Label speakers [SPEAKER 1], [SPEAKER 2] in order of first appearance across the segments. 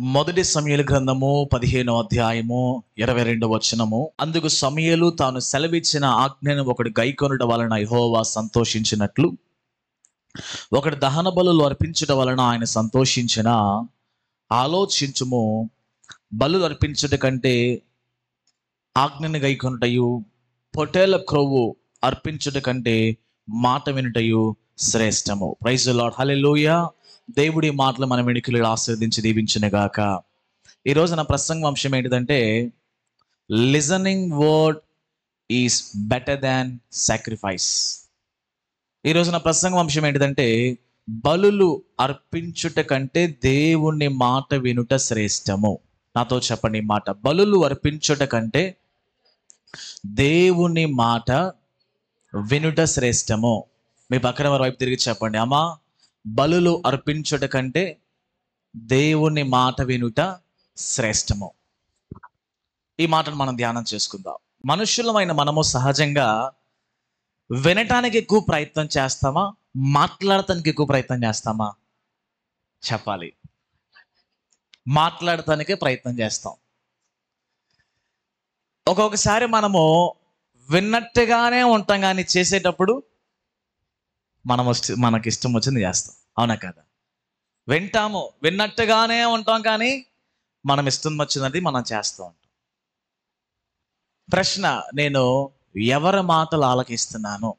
[SPEAKER 1] మొదటి సమూయేలు గ్రంథము 15వ అధ్యాయము 22వ వచనము. అందుకు సమూయేలు తాను సెలవిచ్చిన ఆజ్ఞను ఒకడు గైకొనుట వలన యెహోవా సంతోషించినట్లు ఒకడు దహన బలులు అర్పించుట వలన ఆయన సంతోషించిన. ఆలోచించుము, బలులు అర్పించుట కంటే ఆజ్ఞను గైకొనుటయు పొటేల క్రొవ్వు అర్పించుట కంటే మాట వినుటయు శ్రేష్టము. ప్రైజ్ ది లార్డ్, హల్లెలూయా. దేవుడి మాటలు మన వెనుకలు ఆశీర్వదించి దీవించునుగాక. ఈరోజు నా ప్రసంగం అంశం ఏంటిదంటే, listening word is better than sacrifice. ఈరోజు నా ప్రసంగం అంశం ఏంటిదంటే, బలులు అర్పించుట కంటే దేవుని మాట వినుట శ్రేష్టము. నాతో చెప్పండి ఈ మాట. బలులు అర్పించుట కంటే దేవుని మాట వినుట శ్రేష్టము. మీ పక్కన వారి వైపు తిరిగి చెప్పండి, అమ్మా, బలులు అర్పించుట కంటే దేవుని మాట వినుట శ్రేష్టము. ఈ మాటను మనం ధ్యానం చేసుకుందాం. మనుషులమైన మనము సహజంగా వినటానికి ఎక్కువ ప్రయత్నం చేస్తామా, మాట్లాడటానికి ఎక్కువ ప్రయత్నం చేస్తామా? చెప్పాలి. మాట్లాడటానికే ప్రయత్నం చేస్తాం. ఒక్కొక్కసారి మనము విన్నట్టుగానే ఉంటాం, కానీ చేసేటప్పుడు మనకి ఇష్టం వచ్చింది చేస్తాం. అవునా కదా? వింటాము, విన్నట్టుగానే ఉంటాం, కానీ మనం ఇష్టం వచ్చినది మనం చేస్తూ ఉంటాం. ప్రశ్న, నేను ఎవరి మాటలు ఆలకిస్తున్నాను?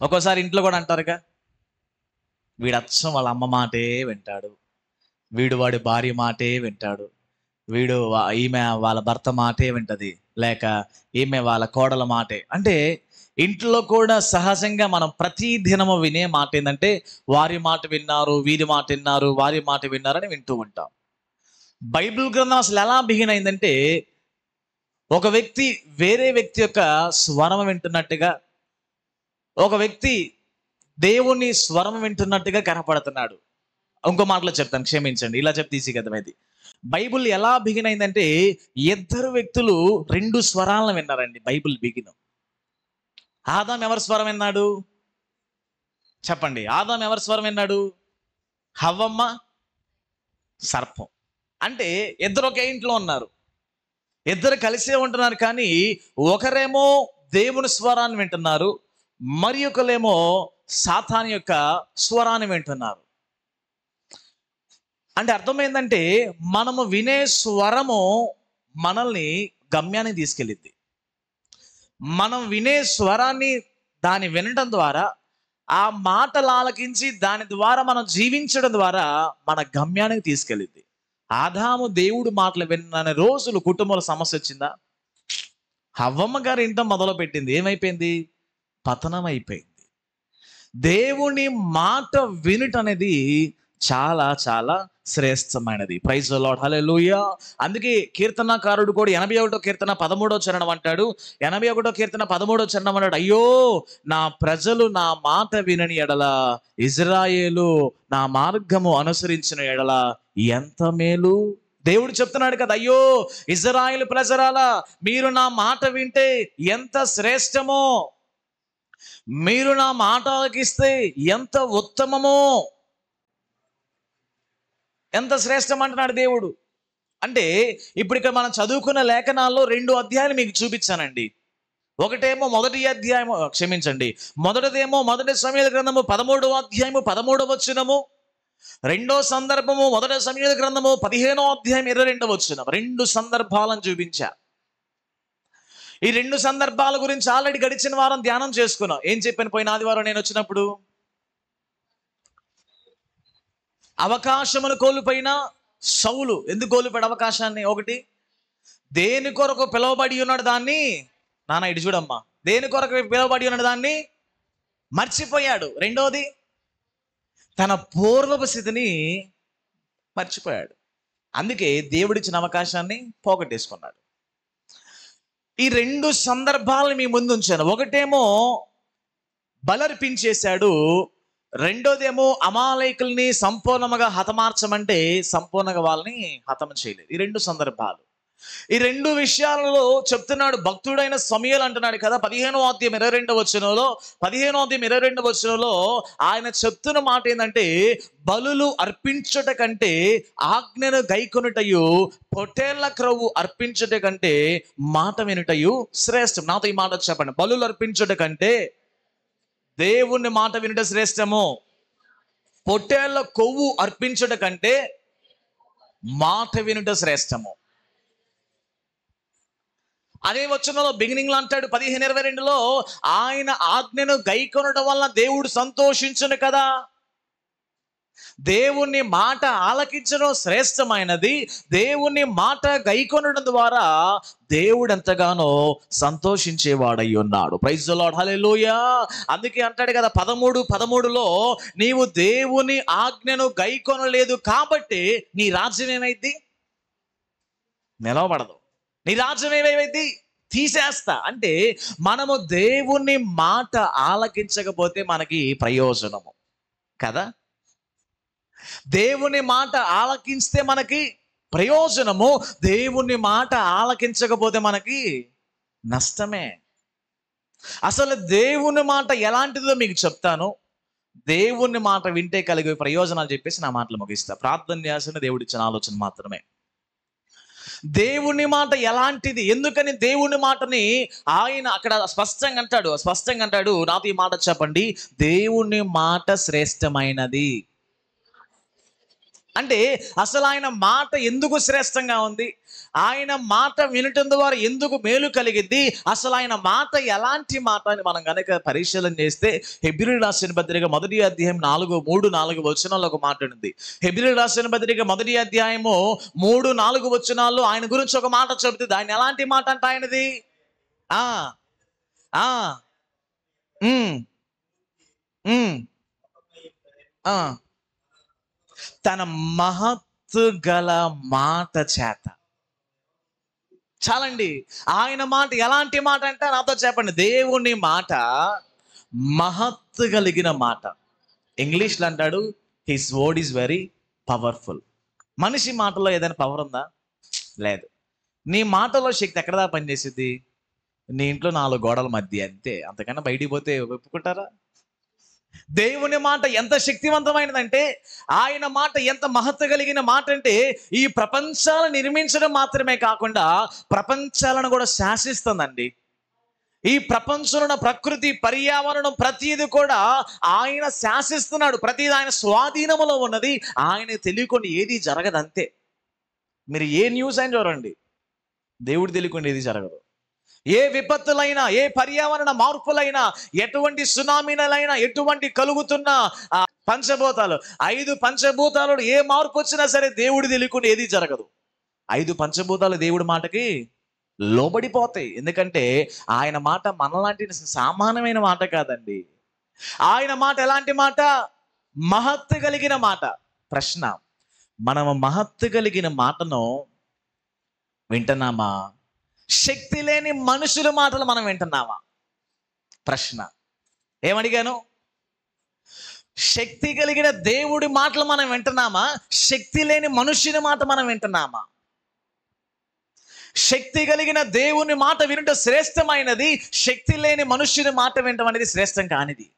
[SPEAKER 1] ఒక్కోసారి ఇంట్లో కూడా అంటారుగా, వీడు అచ్చం వాళ్ళ అమ్మ మాటే వింటాడు, వీడు వాడి భార్య మాటే వింటాడు, వీడు ఈమె వాళ్ళ భర్త మాటే వింటది, లేక ఈమె వాళ్ళ కోడల మాటే. అంటే ఇంట్లో కూడా సహజంగా మనం ప్రతి దినము వినే మాట ఏంటంటే, వారి మాట విన్నారు, వీరి మాట విన్నారు, వారి మాట విన్నారని వింటూ ఉంటాం. బైబిల్ గ్రంథం అసలు ఎలా బిగిన్ అయిందంటే, ఒక వ్యక్తి వేరే వ్యక్తి యొక్క స్వరం వింటున్నట్టుగా, ఒక వ్యక్తి దేవుని స్వరం వింటున్నట్టుగా కనపడుతున్నాడు. ఇంకో మాటలో చెప్తాను, క్షమించండి, ఇలా చెప్తే ఈజీగా అర్థమైంది. బైబిల్ ఎలా బిగిన్ అయిందంటే, ఇద్దరు వ్యక్తులు రెండు స్వరాలను విన్నారండి. Bible begin. ఆదాం ఎవరి స్వరం విన్నాడు? చెప్పండి. ఆదాం ఎవరి స్వరం విన్నాడు? హవ్వమ్మ సర్పం. అంటే ఇద్దరు ఒకే ఇంట్లో ఉన్నారు, ఇద్దరు కలిసే ఉంటున్నారు, కానీ ఒకరేమో దేవుని స్వరాన్ని వింటున్నారు, మరి ఒకరేమో సాతాను యొక్క స్వరాన్ని వింటున్నారు. అంటే అర్థమైందంటే, మనము వినే స్వరము మనల్ని గమ్యానికి తీసుకెళ్ళిద్ది. మనం వినే స్వరాన్ని దాన్ని వినడం ద్వారా, ఆ మాటలు ఆలకించి దాని ద్వారా మనం జీవించడం ద్వారా మన గమ్యానికి తీసుకెళ్ళింది. ఆదాము దేవుడు మాటలు విన్న రోజులు కుటుంబంలో సమస్య వచ్చిందా? హవ్వమ్మ గారు ఇంట మొదలు పెట్టింది, ఏమైపోయింది? పతనం అయిపోయింది. దేవుని మాట వినుట అనేది చాలా చాలా శ్రేష్టమైనది. ప్రైజ్ ది లార్డ్, హల్లెలూయా. అందుకే కీర్తనకారుడు కూడా 81వ కీర్తన 13వ చరణం అంటాడు, 81వ కీర్తన 13వ చరణం అంటాడు, అయ్యో నా ప్రజలు నా మాట వినని ఎడల, ఇజ్రాయేలు నా మార్గము అనుసరించిన ఎడల ఎంత మేలు. దేవుడు చెప్తున్నాడు కదా, అయ్యో ఇజ్రాయేలు ప్రజలారా, మీరు నా మాట వింటే ఎంత శ్రేష్టమో, మీరు నా మాట ఆలకిస్తే ఎంత ఉత్తమమో, ఎంత శ్రేష్టం అంటున్నాడు దేవుడు. అంటే ఇప్పుడు ఇక్కడ మనం చదువుకున్న లేఖనాల్లో 2 అధ్యాయాలు మీకు చూపించానండి. ఒకటేమో మొదటి సమూయేలు గ్రంథము 13వ అధ్యాయము 13వ వచనము. రెండో సందర్భము మొదటి సమూయేలు గ్రంథము 15వ అధ్యాయం 22వ వచనం. 2 సందర్భాలను చూపించా. ఈ 2 సందర్భాల గురించి ఆల్రెడీ గడిచిన వారం ధ్యానం చేసుకున్నాం. ఏం చెప్పాను పోయిన ఆదివారం నేను వచ్చినప్పుడు? అవకాశమును కోల్పోయిన సౌలు ఎందుకు కోల్పోయాడు అవకాశాన్ని? ఒకటి, దేని కొరకు పిలువబడి ఉన్నాడు దాన్ని, నాన్న ఇటు చూడమ్మా, దేని కొరకు పిలువబడి ఉన్నాడు దాన్ని మర్చిపోయాడు. రెండోది, తన పూర్వపు స్థితిని మర్చిపోయాడు. అందుకే దేవుడిచ్చిన అవకాశాన్ని పోగొట్టేసుకున్నాడు. ఈ 2 సందర్భాలను మీ ముందు ఉంచాను. ఒకటేమో బలర్పించేశాడు, రెండోదేమో అమాలేకుల్ని సంపూర్ణంగా హతమార్చమంటే సంపూర్ణంగా వాళ్ళని హతం చేయలేదు. ఈ 2 సందర్భాలు. ఈ రెండు విషయాలలో చెప్తున్నాడు భక్తుడైన సమూయేలు అంటున్నాడు కదా. 15వ అధ్యాయం 22వ వచనంలో ఆయన చెప్తున్న మాట ఏంటంటే, బలులు అర్పించుట కంటే ఆజ్ఞను గైకొనుటయు, పొట్టేళ్ల క్రొవ్వు అర్పించుట కంటే మాట వినుటయు శ్రేష్టం. నాతో ఈ మాట చెప్పండి. బలులు అర్పించుట కంటే దేవుని మాట వినుట శ్రేష్టము, పొట్టేళ్ల కొవ్వు అర్పించుట కంటే మాట వినుట శ్రేష్టము. అదే వచనంలో బిగినింగ్ లో అంటాడు 15:22లో, ఆయన ఆజ్ఞను గైకొనడం వల్ల దేవుడు సంతోషించును కదా. దేవుని మాట ఆలకించడం శ్రేష్టమైనది. దేవుని మాట గైకొనడం ద్వారా దేవుడు ఎంతగానో సంతోషించేవాడై ఉన్నాడు. ప్రైజ్ ది లార్డ్, హల్లెలూయా. అందుకే అంటాడు కదా 13:13లో, నీవు దేవుని ఆజ్ఞను గైకొనలేదు కాబట్టి నీ రాజ్యం ఏమైంది? నిలవబడదు. నీ రాజ్యం ఏమైంది? తీసేస్తా. అంటే మనము దేవుని మాట ఆలకించకపోతే మనకి ప్రయోజనము కదా. దేవుని మాట ఆలకిస్తే మనకి ప్రయోజనము, దేవుని మాట ఆలకించకపోతే మనకి నష్టమే. అసలు దేవుని మాట ఎలాంటిదో మీకు చెప్తాను. దేవుని మాట వింటే కలిగే ప్రయోజనాలు చెప్పేసి నా మాటలు ముగిస్తా. ప్రార్థన చేసిన దేవుడిచ్చిన ఆలోచన మాత్రమే. దేవుని మాట ఎలాంటిది, ఎందుకని దేవుని మాటని ఆయన అక్కడ స్పష్టంగా అంటాడు. నాతో ఈ మాట చెప్పండి. దేవుని మాట శ్రేష్టమైనది. అంటే అసలు ఆయన మాట ఎందుకు శ్రేష్టంగా ఉంది? ఆయన మాట వినటం ద్వారా ఎందుకు మేలు కలిగింది? అసలు ఆయన మాట ఎలాంటి మాట అని మనం కనుక పరిశీలన చేస్తే, హెబ్రీయులకు రాసిన పత్రిక 1వ అధ్యాయం 3-4 వచనాల్లో ఒక మాట ఉంది. హెబ్రీయులకు రాసిన పత్రిక 1వ అధ్యాయము 3-4 వచనాల్లో ఆయన గురించి ఒక మాట చెబుతుంది. ఆయన ఎలాంటి మాట అంటే ఆయనది తన మహత్తు గల మాట చేత. చాలండి. ఆయన మాట ఎలాంటి మాట అంటే నాతో చెప్పండి. దేవుని మాట మహత్తు కలిగిన మాట. ఇంగ్లీష్లో అంటాడు, his word is very powerful. మనిషి మాటలో ఏదైనా పవర్ ఉందా? లేదు. నీ మాటలో శక్తి ఎక్కడ దాకా పనిచేసింది? నీ ఇంట్లో 4 గోడల మధ్య, అంతే. అంతకన్నా బయటికి పోతే ఒప్పుకుంటారా? దేవుని మాట ఎంత శక్తివంతమైనదంటే, ఆయన మాట ఎంత మహత్వ కలిగిన మాట అంటే, ఈ ప్రపంచాలను నిర్మించడం మాత్రమే కాకుండా ప్రపంచాలను కూడా శాసిస్తుందండి. ఈ ప్రపంచంలో ప్రకృతి, పర్యావరణం ప్రతిది కూడా ఆయన శాసిస్తున్నాడు. ప్రతిది ఆయన స్వాధీనంలో ఉన్నది. ఆయన తెలియకుండా ఏది జరగదు, అంతే. మీరు ఏ న్యూస్ అయినా చూడండి, దేవుడు తెలియకుండా ఏది జరగదు. ఏ విపత్తులైనా, ఏ పర్యావరణ మార్పులైనా, ఎటువంటి సునామీలైనా, ఎటువంటి కలుగుతున్న పంచభూతాలు, 5 పంచభూతాలు ఏ మార్పు వచ్చినా సరే దేవుడు తెలియకుండా ఏది జరగదు. 5 పంచభూతాలు దేవుడి మాటకి లోబడిపోతాయి. ఎందుకంటే ఆయన మాట మనలాంటి సామాన్యమైన మాట కాదండి. ఆయన మాట ఎలాంటి మాట? మహత్తు కలిగిన మాట. ప్రశ్న, మనం మహత్తు కలిగిన మాటను వింటున్నామా? శక్తి లేని మనుషుల మాటలు మనం వింటున్నామా? ప్రశ్న. ఏమడిగాను? శక్తి కలిగిన దేవుడి మాటలు మనం వింటున్నామా? శక్తి లేని మనుషుని మాట మనం వింటున్నామా? శక్తి కలిగిన దేవుని మాట వినుట శ్రేష్టమైనది. శక్తి లేని మనుష్యుని మాట వినటం అనేది శ్రేష్టం కానిది.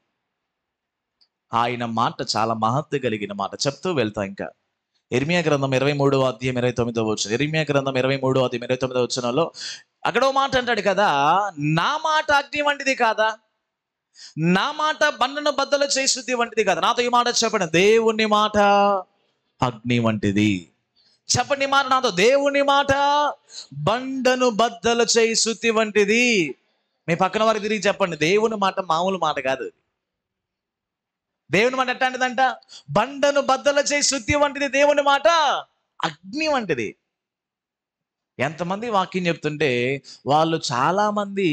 [SPEAKER 1] ఆయన మాట చాలా మహత్తు కలిగిన మాట. చెప్తూ వెళ్తా. ఇంకా ఇర్మియా గ్రంథం 23వ అధ్యాయం 29వ వచనం. ఇర్మియా గ్రంథం 23వ అధ్యాయం 29వ వచనంలో అక్కడో మాట అంటాడు కదా, నా మాట అగ్ని వంటిది కాదా, నా మాట బండను బద్దలు చేయి శుద్ధి వంటిది కాదా. నాతో ఈ మాట చెప్పండి. దేవుని మాట అగ్ని వంటిది. చెప్పండి మాట నాతో. దేవుని మాట బండను బద్దలు చేయి శుద్ధి వంటిది. మీ పక్కన వారికి తిరిగి చెప్పండి, దేవుని మాట మామూలు మాట కాదు. దేవుని మాట ఎట్లాంటిదంట? బండను బద్దలు చేయి శుద్ధి వంటిది. దేవుని మాట అగ్ని వంటిది. ఎంతమంది వాక్యం చెప్తుంటే వాళ్ళు చాలా మంది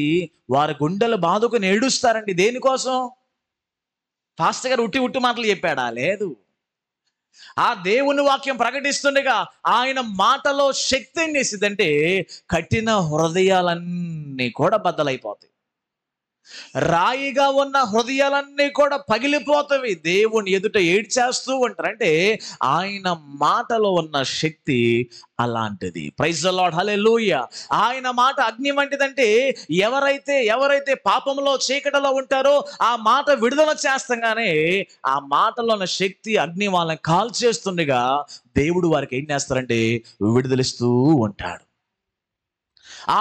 [SPEAKER 1] వారి గుండెలు బాదుకొని ఏడుస్తారండి. దేనికోసం? పాస్టర్ గారు ఉట్టి మాటలు చెప్పాడా? లేదు. ఆ దేవుని వాక్యం ప్రకటిస్తుండగా ఆయన మాటలో శక్తి ఏం చేసిందంటే కఠిన హృదయాలన్నీ కూడా బద్దలైపోతాయి. రాయిగా ఉన్న హృదయాలన్నీ కూడా పగిలిపోతవి, దేవుని ఎదుట ఏడ్చేస్తూ ఉంటారు. అంటే ఆయన మాటలో ఉన్న శక్తి అలాంటిది. ప్రైజ్ ద లార్డ్, హల్లెలూయా. ఆయన మాట అగ్ని వంటిదంటే ఎవరైతే పాపంలో చీకటిలో ఉంటారో ఆ మాట విడుదల చేస్తాగానే ఆ మాటలో ఉన్న శక్తి అగ్ని వాళ్ళని కాల్చేస్తుండగా దేవుడు వారికి ఏం చేస్తారంటే విడుదలిస్తూ ఉంటాడు.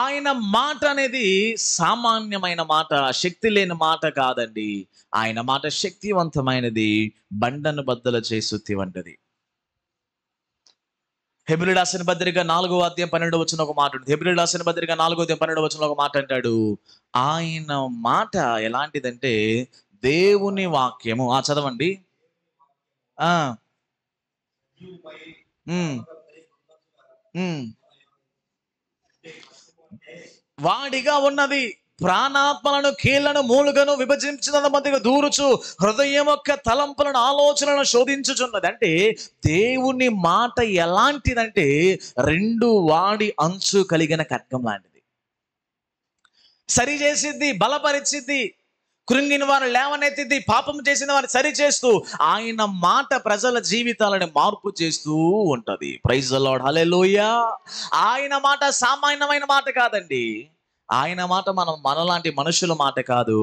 [SPEAKER 1] ఆయన మాట అనేది సామాన్యమైన మాట, శక్తి లేని మాట కాదండి. ఆయన మాట శక్తివంతమైనది, బండను బద్దలు చేసి వంటిది. హెబ్రీయులకు రాసిన పత్రిక 4:12 ఒక మాట ఉంటుంది. హెబ్రీయులకు రాసిన పత్రిక 4:12 ఒక మాట అంటాడు, ఆయన మాట ఎలాంటిదంటే దేవుని వాక్యము. చదవండి. ఆ ఉమ్, ఉమ్. వాడిగా ఉన్నది, ప్రాణాత్మలను కీళ్లను మూలుగను విభజించిన మధ్యగా దూరుచు హృదయం యొక్క తలంపులను ఆలోచనలను శోధించుచున్నది. అంటే దేవుని మాట ఎలాంటిదంటే రెండు వాడి అంచు కలిగిన ఖడ్గం లాంటిది. సరి చేసిద్ది, బలపరిచిద్ది, కృంగిన వారు లేవనెత్తిద్ది, పాపం చేసిన వారిని సరిచేస్తూ ఆయన మాట ప్రజల జీవితాలను మార్పు చేస్తూ ఉంటది. ప్రైజ్ ద లార్డ్, హల్లెలూయా. ఆయన మాట సామాన్యమైన మాట కాదండి. ఆయన మాట మనలాంటి మనుషుల మాట కాదు.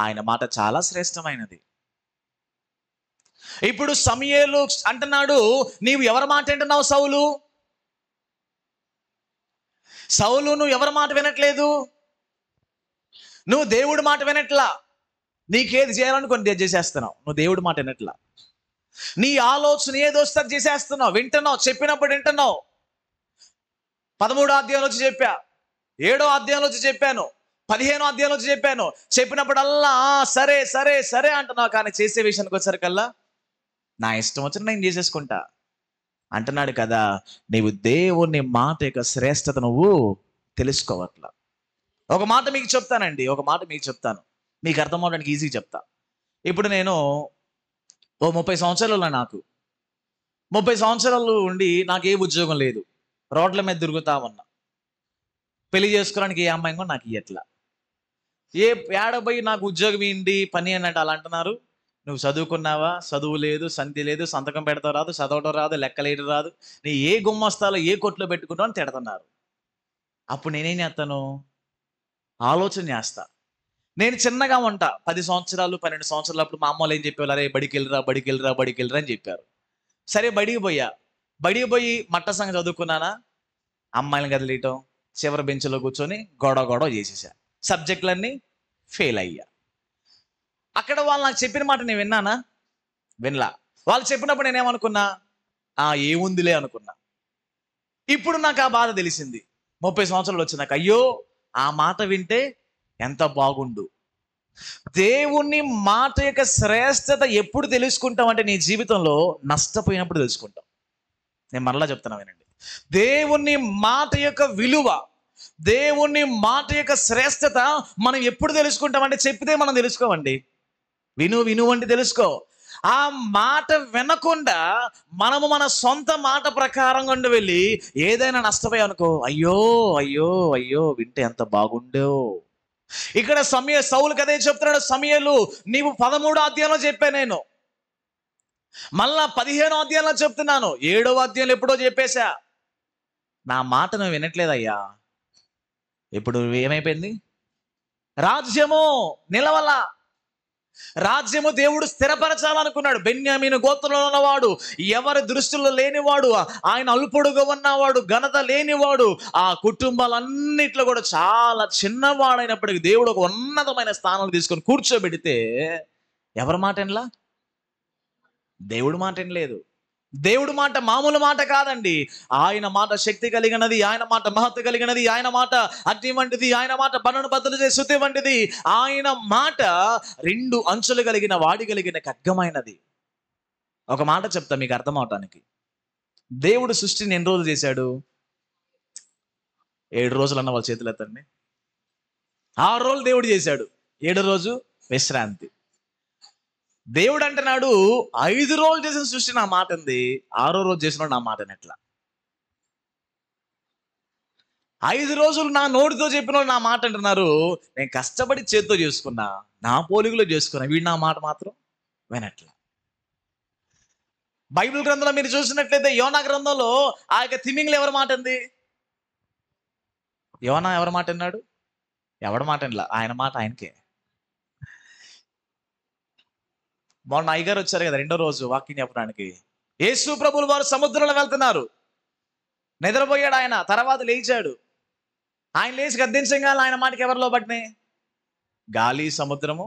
[SPEAKER 1] ఆయన మాట చాలా శ్రేష్టమైనది. ఇప్పుడు సమూయేలు అంటున్నాడు, నీవు ఎవరి మాట వింటున్నావు సౌలు? నువ్వు ఎవరి మాట వినట్లేదు, నువ్వు దేవుడి మాట వినట్లా. నీకేది చేయాలనుకుని చేసేస్తున్నావు, నువ్వు దేవుడి మాట వినట్లా. నీ ఆలోచన ఏదొస్తే చేసేస్తున్నావు, వింటున్నావు, చెప్పినప్పుడు వింటున్నావు. 13వ అధ్యాయంలో వచ్చి చెప్పా, 7వ అధ్యాయంలో వచ్చి చెప్పాను, 15వ అధ్యాయంలో వచ్చి చెప్పాను. చెప్పినప్పుడల్లా సరే సరే సరే అంటున్నావు, కానీ చేసే విషయానికి వచ్చేసరికల్లా నా ఇష్టం వచ్చిన నేను చేసేసుకుంటా అంటున్నాడు కదా. నీవు దేవుని మాట యొక్క శ్రేష్టత నువ్వు తెలుసుకోవట్లా. ఒక మాట మీకు చెప్తాను, మీకు అర్థం అవడానికి ఈజీ చెప్తా. ఇప్పుడు నేను 30 సంవత్సరాలు, నాకు 30 సంవత్సరాలు ఉండి నాకు ఏ ఉద్యోగం లేదు, రోడ్ల మీద తిరుగుతా ఉన్నా. పెళ్లి చేసుకోవడానికి ఏ అమ్మాయి కూడా నాకు ఇయ్యట్లా. ఏడబోయి నాకు ఉద్యోగం ఏంటి పని అన్నట్టు అలా అంటున్నారు. నువ్వు చదువుకున్నావా? చదువు లేదు, సంధి లేదు, సంతకం పెడతావు రాదు, చదవడం రాదు, లెక్కలేయడం రాదు, నీ ఏ గుమ్మస్తాలో ఏ కొట్లో పెట్టుకుంటావు అని తిడుతున్నారు. అప్పుడు నేనేం చేస్తాను? ఆలోచన చేస్తా. నేను చిన్నగా ఉంటా, 10 సంవత్సరాలు 12 సంవత్సరాలు అప్పుడు మా అమ్మ వాళ్ళు ఏం చెప్పేవాళ్ళు, అరే బడికి వెళ్ళరా అని చెప్పారు. సరే బడికి పోయి మట్ట సంగతి చదువుకున్నానా, అమ్మాయిలను కదిలేయటం, చివరి బెంచ్లో కూర్చొని గొడవ చేసేసా, సబ్జెక్టులన్నీ ఫెయిల్ అయ్యా. అక్కడ వాళ్ళు నాకు చెప్పిన మాట నేను వినలా. వాళ్ళు చెప్పినప్పుడు నేనేమనుకున్నా, ఏముందిలే అనుకున్నా. ఇప్పుడు నాకు ఆ బాధ తెలిసింది 30 సంవత్సరాలు వచ్చినాక. అయ్యో, ఆ మాట వింటే ఎంత బాగుండు. దేవుని మాట యొక్క శ్రేష్టత ఎప్పుడు తెలుసుకుంటాం అంటే నీ జీవితంలో నష్టపోయినప్పుడు తెలుసుకుంటాం. నేను మరలా చెప్తున్నా వినండి. దేవుని మాట యొక్క విలువ, దేవుని మాట యొక్క శ్రేష్టత మనం ఎప్పుడు తెలుసుకుంటామంటే చెప్పితే మనం తెలుసుకోమండి. విను అంటే తెలుసుకో. ఆ మాట వినకుండా మనము మన సొంత మాట ప్రకారం కొండ వెళ్ళి ఏదైనా నష్టపోయా అనుకో, అయ్యో వింటే ఎంత బాగుండో. ఇక్కడ సౌలుకి అదే చెప్తున్నాడు. సమూయేలు, నీవు 13వ అధ్యాయంలో చెప్పా, నేను మళ్ళా 15వ అధ్యాయంలో చెప్తున్నాను, 7వ అధ్యాయంలో ఎప్పుడో చెప్పేశా. నా మాట నువ్వు వినట్లేదయ్యా. ఇప్పుడు ఏమైపోయింది? రాజ్యము నిలవల. రాజ్యము దేవుడు స్థిరపరచాలనుకున్నాడు. బెన్యామీను గోత్రంలో ఉన్నవాడు, ఎవరి దృష్టిలో లేనివాడు, ఆయన అల్పుడుగా ఉన్నవాడు, ఘనత లేనివాడు, ఆ కుటుంబాలన్నిట్లో కూడా చాలా చిన్నవాడైనప్పటికీ దేవుడు ఒక ఉన్నతమైన స్థానాలు తీసుకొని కూర్చోబెడితే ఎవరి మాట వినలా? దేవుడి మాట వినలేదు. దేవుడి మాట మామూలు మాట కాదండి. ఆయన మాట శక్తి కలిగినది, ఆయన మాట మహత్వ కలిగినది, ఆయన మాట అగ్ని వంటిది, ఆయన మాట బండను బద్దలు చేసే శుద్ధి వంటిది, ఆయన మాట 2 అంచులు కలిగిన వాడి కలిగిన ఖడ్గమైనది. ఒక మాట చెప్తా మీకు అర్థం అవటానికి. దేవుడు సృష్టిని ఎన్ని రోజులు చేశాడు? 7 రోజులు అన్న వాళ్ళ చేతులు ఎత్తండి. 6 రోజులు దేవుడు చేశాడు, 7 రోజు విశ్రాంతి. దేవుడు అంటున్నాడు, 5 రోజులు చేసిన సృష్టి నా మాట ఉంది, 6వ రోజు చేసినాడు నా మాట ఎట్లా? 5 రోజులు నా నోటితో చెప్పిన వాళ్ళు నా మాట అంటున్నారు. నేను కష్టపడి చేత్తో చేసుకున్నా, నా పోలికలో చేసుకున్నా, వీడు నా మాట మాత్రం వినట్ల. బైబిల్ గ్రంథంలో మీరు చూసినట్లయితే యోనా గ్రంథంలో ఆ యొక్క తిమింగ్లు ఎవరి మాట ఉంది? యోనా ఎవరి మాట అన్నాడు? ఎవడి మాట అనిలా, ఆయన మాట ఆయనకే. మొన్న అయ్యగారు వచ్చారు కదా 2వ రోజు వాక్యం చెప్పడానికి. యేసు ప్రభువులు వారు సముద్రంలో వెళ్తున్నారు. నిద్రపోయాడు ఆయన, తర్వాత లేచాడు. ఆయన లేచి గద్దించగానే ఆయన మాటకి ఎవరు లోబడినాయి? గాలి, సముద్రము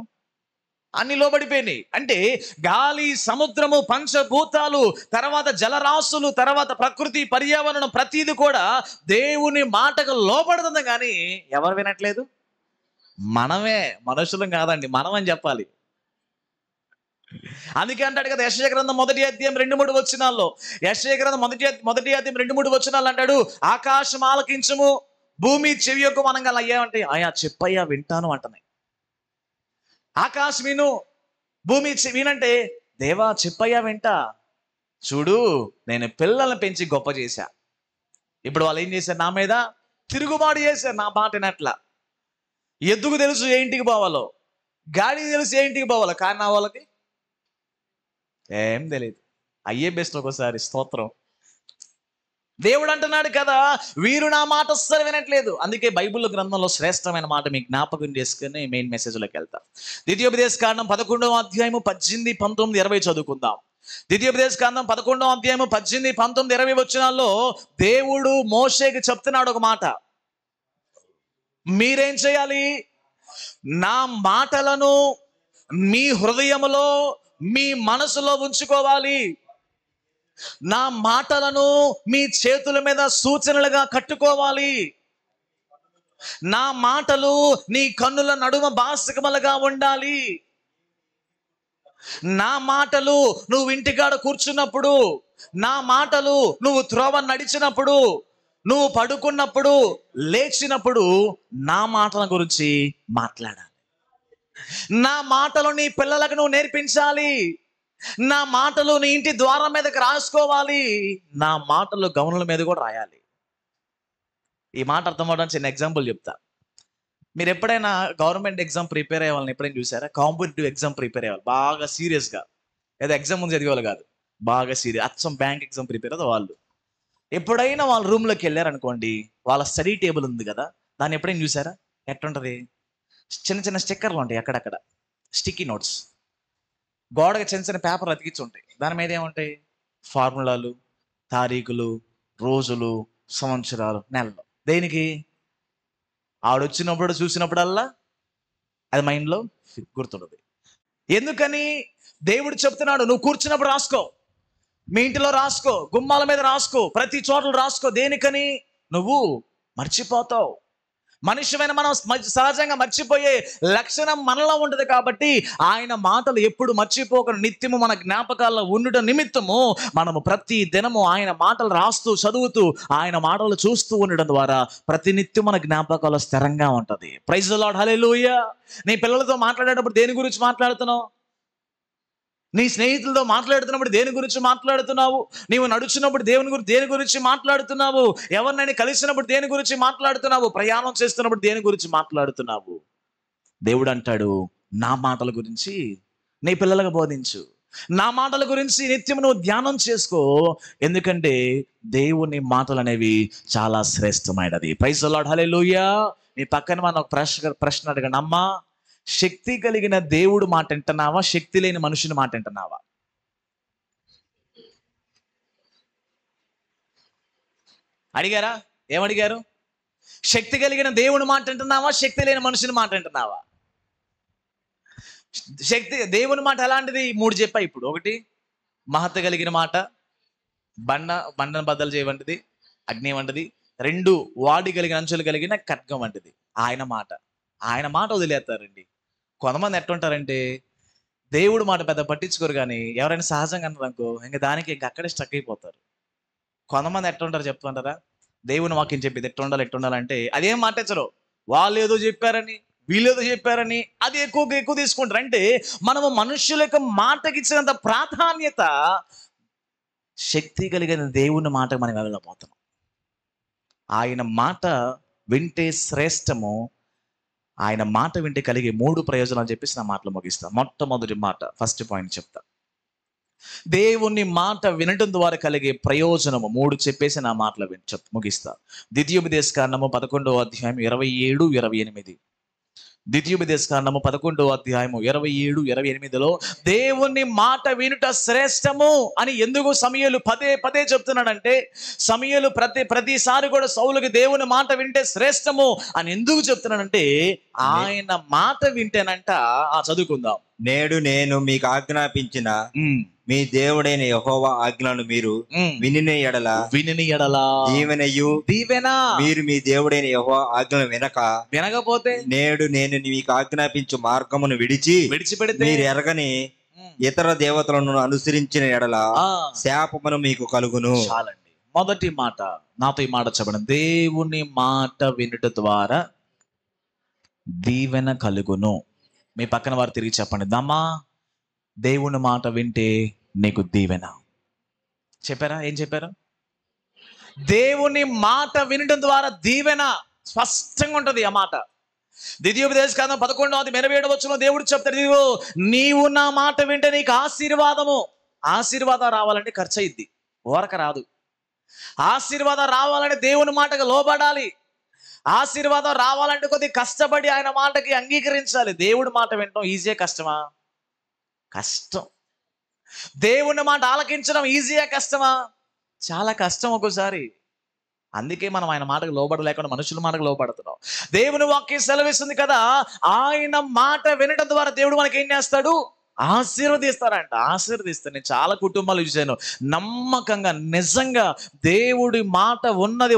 [SPEAKER 1] అన్ని లోబడిపోయినాయి. అంటే గాలి, సముద్రము, పంచభూతాలు, తర్వాత జలరాశులు, తర్వాత ప్రకృతి, పర్యావరణం ప్రతిది కూడా దేవుని మాటకు లోబడుతుంది. కానీ ఎవరు వినట్లేదు? మనమే, మనుషులం కాదండి, మనం అని చెప్పాలి. అందుకే అంటాడు కదా యెషయా గ్రంథం 1వ అధ్యాయం 2-3 వచనాల్లో, యెషయా గ్రంథం 1వ అధ్యాయం 2-3 వచనాలు అంటాడు, ఆకాశం ఆలకించుము, భూమి చెవి యొక్క మనంగా అయ్యామంటే ఆయా చెప్పయ్యా వింటాను అంటున్నాయి. ఆకాశం విను, భూమి వినంటే దేవా చెప్పయ్యా వింటా. చూడు, నేను పిల్లల్ని పెంచి గొప్ప చేశా. ఇప్పుడు వాళ్ళు ఏం చేశారు? నా మీద తిరుగుబాటు చేశారు, నా మాట వినట్ల. ఎద్దుకు తెలుసు ఏ ఇంటికి పోవాలో, గాడికి తెలుసు ఏ ఇంటికి పోవాలో, కానీ నా వాళ్ళకి ఏం తెలియదు. అయ్యే బెస్ట్ ఒకసారి. స్తోత్రం. దేవుడు అంటున్నాడు కదా, వీరు నా మాట అస్సలు వినట్లేదు. అందుకే బైబిల్ గ్రంథంలో శ్రేష్టమైన మాట మీకు జ్ఞాపకం చేసుకుని మెయిన్ మెసేజ్లోకి వెళ్తాం. ద్వితీయోపదేశకాండం 11వ అధ్యాయము 18, 19, 20 చదువుకుందాం. ద్వితీయోపదేశకాండం 11వ అధ్యాయము 18, 19, 20 వచనాల్లో దేవుడు మోషేకి చెప్తున్నాడు ఒక మాట. మీరేం చేయాలి? నా మాటలను మీ హృదయములో, మీ మనసులో ఉంచుకోవాలి. నా మాటలను మీ చేతుల మీద సూచనలుగా కట్టుకోవాలి. నా మాటలు నీ కన్నుల నడుమ బాసికములుగా ఉండాలి. నా మాటలు నువ్వు ఇంటికాడ కూర్చున్నప్పుడు, నా మాటలు నువ్వు త్రోవ నడిచినప్పుడు, నువ్వు పడుకున్నప్పుడు, లేచినప్పుడు నా మాటల గురించి మాట్లాడాలి. నా మాటలు నీ పిల్లలకు నువ్వు నేర్పించాలి. నా మాటలు నీ ఇంటి ద్వారం మీదకి రాసుకోవాలి. నా మాటలు గమనుల మీద కూడా రాయాలి. ఈ మాట అర్థం అవడానికి చిన్న ఎగ్జాంపుల్ చెప్తా. మీరు ఎప్పుడైనా గవర్నమెంట్ ఎగ్జామ్ ప్రిపేర్ అయ్యే వాళ్ళని ఎప్పుడైనా చూసారా? కాంపిటేటివ్ ఎగ్జామ్ ప్రిపేర్ అయ్యేవాళ్ళు బాగా సీరియస్గా, ఏదో ఎగ్జామ్ ముందు చదివేవాళ్ళు కాదు, బాగా సీరియస్, అచ్చం బ్యాంక్ ఎగ్జామ్ ప్రిపేర్ అయ్యే వాళ్ళు. ఎప్పుడైనా వాళ్ళ రూమ్లోకి వెళ్ళారనుకోండి, వాళ్ళ స్టడీ టేబుల్ ఉంది కదా, దాన్ని ఎప్పుడైనా చూసారా? ఎట్లుంటుంది? చిన్న చిన్న స్టిక్కర్లు ఉంటాయి అక్కడక్కడ, స్టిక్కీ నోట్స్. గోడకి చిన్న చిన్న పేపర్లు అతికించి ఉంటాయి. దాని మీద ఏముంటాయి? ఫార్ములాలు, తారీఖులు, రోజులు, సంవత్సరాలు, నెలలు. దేనికి? ఆడొచ్చినప్పుడు చూసినప్పుడల్లా అది మైండ్లో గుర్తుండదు. ఎందుకని? దేవుడు చెప్తున్నాడు, నువ్వు కూర్చున్నప్పుడు రాసుకో, మీ ఇంటిలో రాసుకో, గుమ్మాల మీద రాసుకో, ప్రతి చోట్ల రాసుకో. దేనికని? నువ్వు మర్చిపోతావు. మనుష్యమైన మనం సహజంగా మర్చిపోయే లక్షణం మనలో ఉంటుంది. కాబట్టి ఆయన మాటలు ఎప్పుడు మర్చిపోకుండా నిత్యము మన జ్ఞాపకాల్లో ఉండడం నిమిత్తము మనము ప్రతి దినము ఆయన మాటలు రాస్తూ, చదువుతూ, ఆయన మాటలు చూస్తూ ఉండడం ద్వారా ప్రతినిత్యం మన జ్ఞాపకాల్లో స్థిరంగా ఉంటుంది. ప్రైజ్ ది లార్డ్, హల్లెలూయా. నీ పిల్లలతో మాట్లాడేటప్పుడు దేని గురించి మాట్లాడుతున్నావు? నీ స్నేహితులతో మాట్లాడుతున్నప్పుడు దేని గురించి మాట్లాడుతున్నావు? నీవు నడుచున్నప్పుడు దేని గురించి మాట్లాడుతున్నావు? ఎవరినైనా కలిసినప్పుడు దేని గురించి మాట్లాడుతున్నావు? ప్రయాణం చేస్తున్నప్పుడు దేని గురించి మాట్లాడుతున్నావు? దేవుడు అంటాడు, నా మాటల గురించి నీ పిల్లలకు బోధించు. నా మాటల గురించి నిత్యం నువ్వు ధ్యానం చేసుకో. ఎందుకంటే దేవుని మాటలు అనేవి చాలా శ్రేష్టమైనది. ప్రైజ్ ది లార్డ్, హల్లెలూయా. నీ పక్కన మనం ఒక ప్రశ్న అడగండి. అమ్మా, శక్తి కలిగిన దేవుడు మాట వింటున్నావా? శక్తి లేని మనుషుని మాట వింటున్నావా? అడిగారా? ఏమడిగారు? శక్తి కలిగిన దేవుని మాట వింటున్నావా? శక్తి లేని మనుషుని మాట వింటున్నావా? దేవుని మాట ఎలాంటిది? 3 చెప్పా ఇప్పుడు. 1 మహత్త కలిగిన మాట, బండను బద్దలు చేయవంటిది, అగ్ని వంటిది. 2 వాడి కలిగిన అంచులు కలిగిన ఖడ్గం వంటిది. ఆయన మాట వదిలేస్తారండి. కొంతమంది ఎట్లుంటారంటే దేవుడు మాట పెద్ద పట్టించుకోరు, కానీ ఎవరైనా సహజంగా అన్నారు అనుకో, ఇంకా దానికి ఇంకా అక్కడే స్టక్ అయిపోతారు. కొంతమంది ఎట్లుంటారు చెప్తుంటారా? దేవుని వాక్యం చెప్పేది ఎట్లుండాలంటే అదేం మాటించరు. వాళ్ళు ఏదో చెప్పారని, వీళ్ళేదో చెప్పారని అది ఎక్కువ తీసుకుంటారు. అంటే మనము మనుషుల యొక్క మాటకి ఇచ్చినంత ప్రాధాన్యత శక్తి కలిగిన దేవుని మాట మనం వెళ్ళిపోతున్నాం. ఆయన మాట వింటే శ్రేష్టము. ఆయన మాట వింటే కలిగే 3 ప్రయోజనాలు అని చెప్పేసి నా మాటలు ముగిస్తా. మొట్టమొదటి మాట, ఫస్ట్ పాయింట్ చెప్తా. దేవుని మాట వినటం ద్వారా కలిగే ప్రయోజనము 3 చెప్పేసి నా మాటలు ముగిస్తా. ద్వితీయోపదేశకాండము 11వ అధ్యాయం 27, 28. ద్వితీయోపదేశకాండము 11వ అధ్యాయము 27, 28లో దేవుని మాట వినుట శ్రేష్టము అని ఎందుకు సమూయేలు పదే పదే చెప్తున్నాడంటే, సమూయేలు ప్రతిసారి కూడా సౌలుకి దేవుని మాట వింటే శ్రేష్టము అని ఎందుకు చెప్తున్నాడంటే, ఆయన మాట వింటేనంట. చదువుకుందాం.
[SPEAKER 2] నేడు నేను మీకు ఆజ్ఞాపించిన మీ దేవుడైన యెహోవా ఆజ్ఞలను మీరు వినిన ఎడల దీవెన. మీరు మీ దేవుడైన యెహోవా ఆజ్ఞలను వినకపోతే నేడు నేను మీకు ఆజ్ఞాపించు మార్గమును విడిచిపెడితే మీరు ఎరగని ఇతర దేవతలను అనుసరించిన ఎడల శాపమును మీకు కలుగును.
[SPEAKER 1] చాలండి. మొదటి మాట నాతో ఈ మాట చెప్పండి. దేవుని మాట వినుట ద్వారా దీవెన కలుగును. మీ పక్కన వారు తిరిగి చెప్పండి, దమ్మా దేవుని మాట వింటే నీకు దీవెన. చెప్పారా? ఏం చెప్పారు? దేవుని మాట వినడం ద్వారా దీవెన. స్పష్టంగా ఉంటుంది ఆ మాట. ద్వితీయోపదేశకాండం 11:27 దేవుడు చెప్తాడు, నీవు నా మాట వింటే నీకు ఆశీర్వాదము. ఆశీర్వాదం రావాలంటే ఖర్చు అయింది, ఓరక రాదు. ఆశీర్వాదం రావాలంటే దేవుని మాటకు లోబడాలి. ఆశీర్వాదం రావాలంటే కొద్ది కష్టపడి ఆయన మాటకి అంగీకరించాలి. దేవుడి మాట వినడం ఈజీయా కష్టమా? కష్టం. దేవుని మాట ఆలకించడం ఈజీయా కష్టమా? చాలా కష్టం ఒక్కోసారి. అందుకే మనం ఆయన మాటకు లోబడలేకుండా మనుషుల మాటకు లోబడుతున్నాం. దేవుని వాక్యం సెలవిస్తుంది కదా, ఆయన మాట వినడం ద్వారా దేవుడు మనకి ఏం చేస్తాడు? ఆశీర్వదిస్తారంట. ఆశీర్వదిస్తాను. నేను చాలా కుటుంబాలు చూశాను, నమ్మకంగా నిజంగా దేవుడి మాట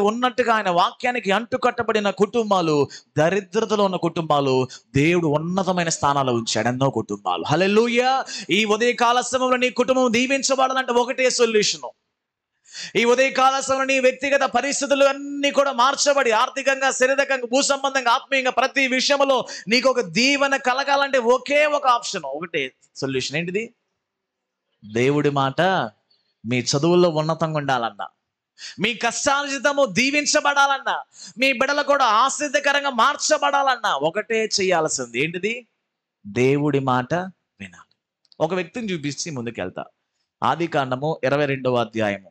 [SPEAKER 1] ఉన్నట్టుగా ఆయన వాక్యానికి అంటుకట్టబడిన కుటుంబాలు, దరిద్రతలో ఉన్న కుటుంబాలు దేవుడు ఉన్నతమైన స్థానాల్లో ఉంచాడు. ఎన్నో కుటుంబాలు. హల్లెలూయా. ఈ ఉదయకాల సమయంలో నీ కుటుంబం దీవించబడాలంటే ఒకటే సొల్యూషను. ఈ ఉదయకాల సమయంలో నీ వ్యక్తిగత పరిస్థితులు అన్ని కూడా మార్చబడి, ఆర్థికంగా, శారీరకంగా, భూ సంబంధంగా, ఆత్మీయంగా ప్రతి విషయంలో నీకు ఒక దీవెన కలగాలంటే ఒకే ఒక ఆప్షన్, ఒకటే సొల్యూషన్. ఏంటిది? దేవుడి మాట మీ చదువుల్లో ఉన్నతంగా ఉండాలన్నా, మీ కష్టార్జితము దీవించబడాలన్నా, మీ బిడ్డలు కూడా ఆశ్చర్యకరంగా మార్చబడాలన్నా ఒకటే చేయాల్సింది. ఏంటిది? దేవుడి మాట వినాలి. ఒక వ్యక్తిని చూపించి ముందుకెళ్తా. ఆదికాండము 22వ అధ్యాయము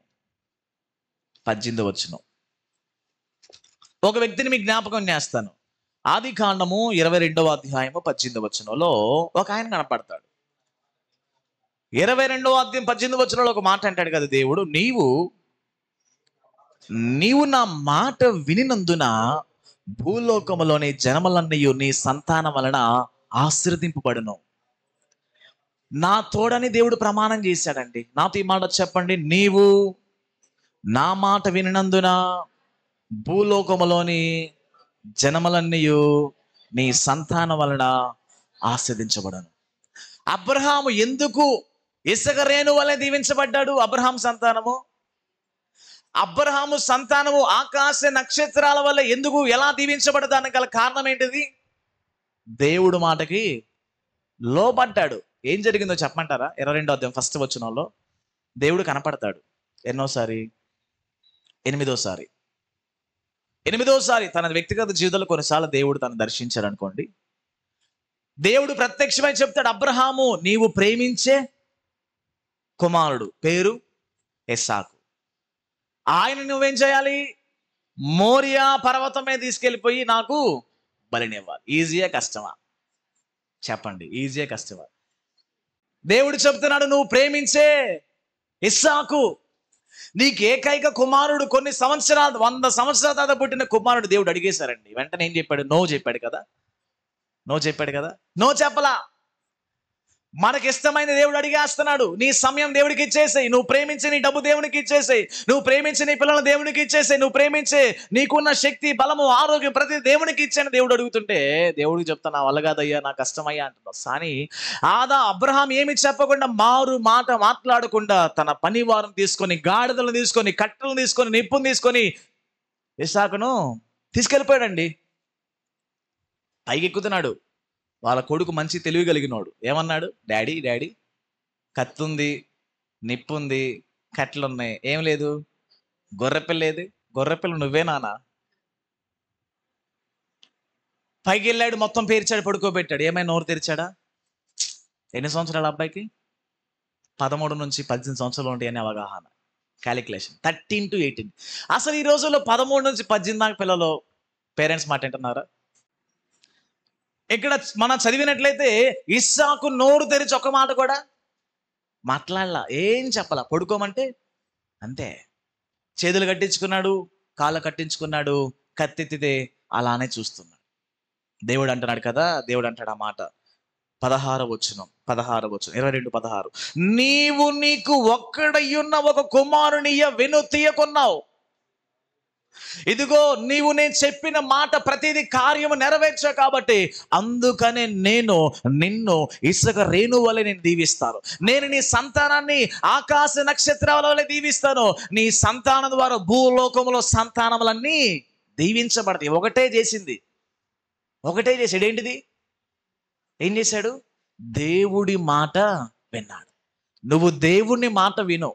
[SPEAKER 1] 18 ఒక వ్యక్తిని మీకు జ్ఞాపకం చేస్తాను. ఆదికాండము 22వ అధ్యాయము 18 ఒక ఆయన కనపడతాడు. 22వ అధ్యాయం 18 ఒక మాట అంటాడు కదా దేవుడు, నీవు నా మాట వినినందున భూలోకములోని జనములన్నీ నీ సంతానం వలన ఆశీర్వదింపబడును. నా తోడని దేవుడు ప్రమాణం చేశాడండి. నాతో ఈ మాట చెప్పండి, నీవు నా మాట వినినందున భూలోకములోని జనములన్నీ నీ సంతానం వలన ఆశీర్వదించబడను. అబ్రహాము ఎందుకు ఇసుక రేణు వలె దీవించబడ్డాడు? అబ్రహాము సంతానము ఆకాశ నక్షత్రాల వల్ల ఎందుకు, ఎలా దీవించబడదానికి గల కారణం ఏంటిది? దేవుడు మాటకి లోబడ్డాడు. ఏం జరిగిందో చెప్పమంటారా? 22వ అధ్యాయం 1వ వచనంలో దేవుడు కనపడతాడు. ఎన్నోసారి? 8వ సారి. తన వ్యక్తిగత జీవితంలో కొన్నిసార్లు దేవుడు తను దర్శించాడు అనుకోండి. దేవుడు ప్రత్యక్షమై చెప్తాడు, అబ్రహాము నీవు ప్రేమించే కుమారుడు పేరు ఇస్సాకు. ఆయన నువ్వేం చేయాలి? మోరియా పర్వతం మీద తీసుకెళ్ళిపోయి నాకు బలినివ్వాలి. ఈజీయా కష్టమా? చెప్పండి, ఈజీయా కష్టమా? దేవుడు చెప్తున్నాడు, నువ్వు ప్రేమించే ఇస్సాకు, నీకు ఏకైక కుమారుడు, కొన్ని సంవత్సరాలు 100 సంవత్సరాల తర్వాత పుట్టిన కుమారుడు దేవుడు అడిగేశారండి. వెంటనే ఏం చెప్పాడు? నో చెప్పాడు కదా. నో చెప్పలా. మనకి ఇష్టమైన దేవుడు అడిగేస్తున్నాడు. నీ సమయం దేవుడికి ఇచ్చేసేయి. నువ్వు ప్రేమించే నీ డబ్బు దేవునికి ఇచ్చేసేయి. నువ్వు ప్రేమించే నీ పిల్లలను దేవునికి ఇచ్చేసేయి. నువ్వు ప్రేమించే నీకున్న శక్తి, బలము, ఆరోగ్యం ప్రతి దేవునికి ఇచ్చాను దేవుడు అడుగుతుంటే, దేవుడికి చెప్తా నా వల్ల కాదయ్యా, నాకు కష్టమయ్యా అంటున్నావు. కానీ అబ్రహాం ఏమి చెప్పకుండా, మారు మాట మాట్లాడకుండా తన పని వారిని తీసుకొని, గాడిదలను తీసుకొని, కట్టెలను తీసుకొని, నిప్పును తీసుకొని ఇస్సాకును తీసుకెళ్ళిపోయాడండి. పైకి ఎక్కుతున్నాడు. వాళ్ళ కొడుకు మంచి తెలివి కలిగినోడు. ఏమన్నాడు? డాడీ కత్తుంది, నిప్పుంది, కట్టెలున్నాయి, ఏం లేదు, గొర్రెపిల్ల ఏది? గొర్రెపిల్ల నువ్వే నాన్న, పైకి వెళ్ళాడు, మొత్తం పేర్చాడు, పడుకోబెట్టాడు. ఏమైనా నోరు తెరిచాడా? ఎన్ని సంవత్సరాలు అబ్బాయికి? 13 నుంచి 18 సంవత్సరాలు ఉంటాయి అని అవగాహన, క్యాలిక్యులేషన్ 13 to 18. అసలు ఈ రోజుల్లో 13 నుంచి 18 దాకా పిల్లలు పేరెంట్స్ మాట వింటున్నారా? ఇక్కడ మనం చదివినట్లయితే ఇస్సాకు నోరు తెరిచి ఒక మాట కూడా మాట్లాడలా, ఏం చెప్పాల, పడుకోమంటే అంతే. చేతులు కట్టించుకున్నాడు, కాళ్ళు కట్టించుకున్నాడు, కత్తెత్తితే అలానే చూస్తున్నాడు. దేవుడు అంటున్నాడు కదా, దేవుడు అంటాడు ఆ మాట 16వ వచనం 22:16, నీవు నీకు ఒక్కడయ్యున్న ఒక కుమారునియ వెను తీయకున్నావు. ఇదిగో నీవు నేను చెప్పిన మాట ప్రతిదీ కార్యము నెరవేర్చా కాబట్టి అందుకనే నేను నిన్ను ఇసుక రేణు వలె నేను దీవిస్తాను. నేను నీ సంతానాన్ని ఆకాశ నక్షత్రాల వలె దీవిస్తాను. నీ సంతానం ద్వారా భూలోకములో సంతానములన్నీ దీవించబడతాయి. ఒకటే చేసాడు. ఏంటిది? ఏం చేశాడు? దేవుడి మాట విన్నాడు. నువ్వు దేవుని మాట విను.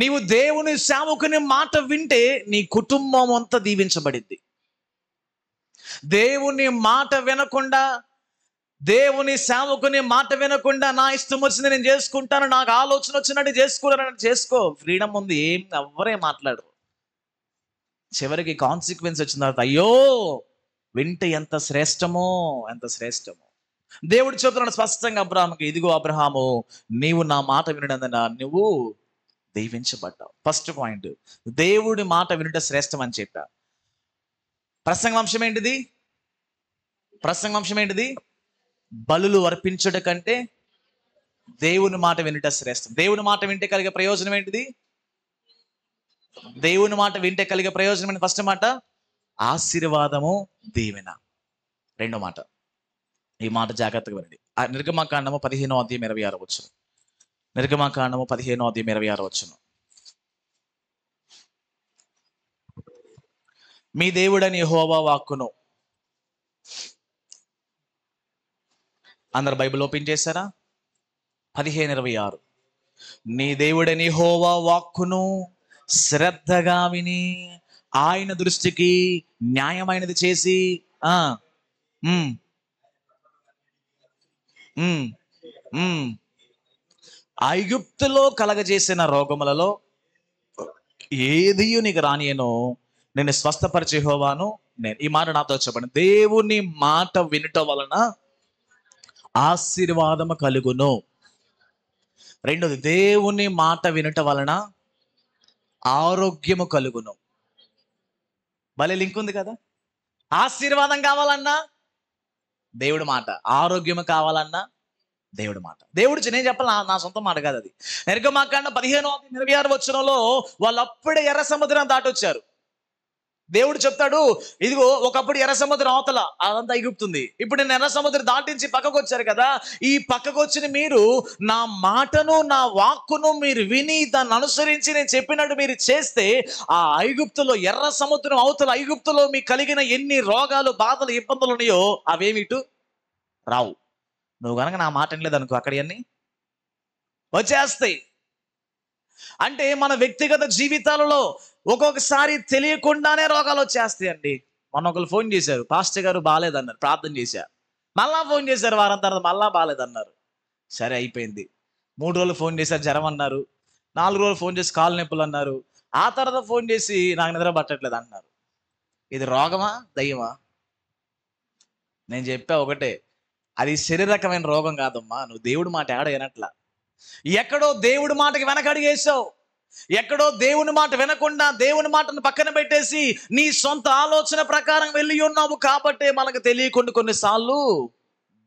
[SPEAKER 1] నీవు దేవుని సేవకుని మాట వింటే నీ కుటుంబం అంతా దీవించబడింది. దేవుని మాట వినకుండా, దేవుని సేవకుని మాట వినకుండా నా ఇష్టం వచ్చింది నేను చేసుకుంటాను, నాకు ఆలోచన వచ్చినట్టు చేసుకున్నాను, చేసుకో, ఫ్రీడమ్ ఉంది, ఏం ఎవ్వరే మాట్లాడరు. చివరికి కాన్సిక్వెన్స్ వచ్చిన తర్వాత అయ్యో వింటే ఎంత శ్రేష్టమో. దేవుడు చెబుతున్నాడు స్పష్టంగా అబ్రహాముకి, ఇదిగో అబ్రహాము, నీవు నా మాట వినడందున నువ్వు దీవించబడ్డావు. ఫస్ట్ పాయింట్, దేవుడి మాట వినుట శ్రేష్టం అని చెప్పా. ప్రసంగం అంశం ఏంటిది? బలులు అర్పించుట కంటే దేవుని మాట వినుట శ్రేష్టం. దేవుని మాట వింటే కలిగే ప్రయోజనం ఏంటిది? ఫస్ట్ మాట ఆశీర్వాదము, దీవెన. రెండో మాట, ఈ మాట జాగ్రత్తగా వినండి. నిర్గమకాండము 15:26 వచనం. నిర్గమకాండము 15:26 వచనం. మీ దేవుడని యెహోవా వాక్కును. అందరు బైబిల్ ఓపెన్ చేశారా? 15:26. నీ దేవుడని యెహోవా వాక్కును శ్రద్ధగా విని ఆయన దృష్టికి న్యాయమైనది చేసి ఐగుప్తులో కలగజేసిన రోగములలో ఏది నీకు రానియనో నేను స్వస్థపరిచే యెహోవాను నేను. ఈ మాట నాతో చెప్పండి. దేవుని మాట వినుట వలన ఆశీర్వాదము కలుగును. రెండోది, దేవుని మాట వినుట వలన ఆరోగ్యము కలుగును. భలే లింక్ ఉంది కదా. ఆశీర్వాదం కావాలన్నా దేవుడి మాట, ఆరోగ్యము కావాలన్నా దేవుడి మాట. దేవుడు నేను చెప్పాలి, నా సొంత మాట కాదు అది. నిర్గమకాండం 15:26 వచనంలో వాళ్ళు అప్పుడే ఎర్ర సముద్రం దాటొచ్చారు. దేవుడు చెప్తాడు, ఇదిగో ఒకప్పుడు ఎర్ర సముద్రం అవతల అదంతా ఐగుప్తుంది, ఇప్పుడు నేను ఎర్ర సముద్రం దాటించి పక్కకు వచ్చారు కదా, ఈ పక్కకు వచ్చిన మీరు నా మాటను నా వాక్కును మీరు విని దాన్ని అనుసరించి నేను చెప్పినట్టు మీరు చేస్తే ఆ ఐగుప్తులో ఎర్ర సముద్రం అవతల ఐగుప్తులో మీకు కలిగిన ఎన్ని రోగాలు బాధలు ఇబ్బందులు ఉన్నాయో అవేమిటు రావు. నువ్వు కనుక నా మాట వినలేదనుకో అక్కడన్నీ వచ్చేస్తాయి. అంటే మన వ్యక్తిగత జీవితాలలో ఒక్కొక్కసారి తెలియకుండానే రోగాలు వచ్చేస్తాయండి. మొన్న ఒకరు ఫోన్ చేశారు, పాస్టర్ గారు బాగాలేదన్నారు, ప్రార్థన చేశారు. మళ్ళా ఫోన్ చేశారు, వారం తర్వాత మళ్ళా బాగాలేదన్నారు. సరే అయిపోయింది. 3 రోజులు ఫోన్ చేశారు, జ్వరం అన్నారు. 4 రోజులు ఫోన్ చేసి కాలు నొప్పులు అన్నారు. ఆ తర్వాత ఫోన్ చేసి నాకు నిద్ర పట్టట్లేదు అన్నారు. ఇది రోగమా దయ్యమా? నేను చెప్పా ఒకటే, అది శరీరకమైన రోగం కాదమ్మా. నువ్వు దేవుడి మాట ఏడ వినట్లా. ఎక్కడో దేవుడి మాటకి వెనకడిగేసావు. ఎక్కడో దేవుని మాట వినకుండా దేవుని మాటను పక్కన పెట్టేసి నీ సొంత ఆలోచన ప్రకారం వెళ్ళి ఉన్నావు. కాబట్టి మనకు తెలియకుండా కొన్నిసార్లు